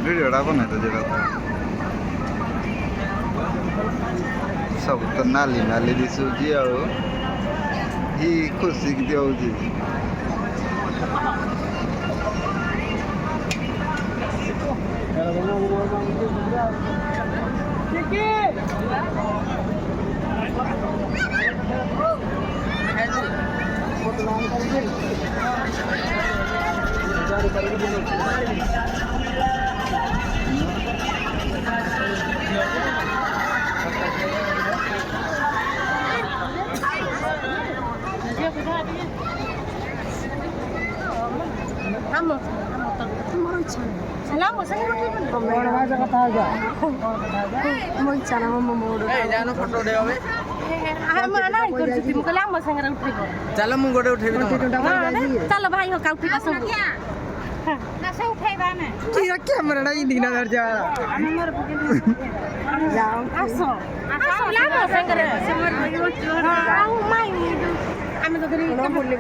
वीडियोटा बनाए जेड़ा सब तो नाली नाली दिशुची आउ ही खुशी की दिखाऊची चल मु गोटे उठेबी चलो भाई हो का उठेबा सब ना से उठेबा ना कैमरा इंदिना दर जा जाओ आसो आसो लामो संगरे आउ माई आमे तो करी बोलले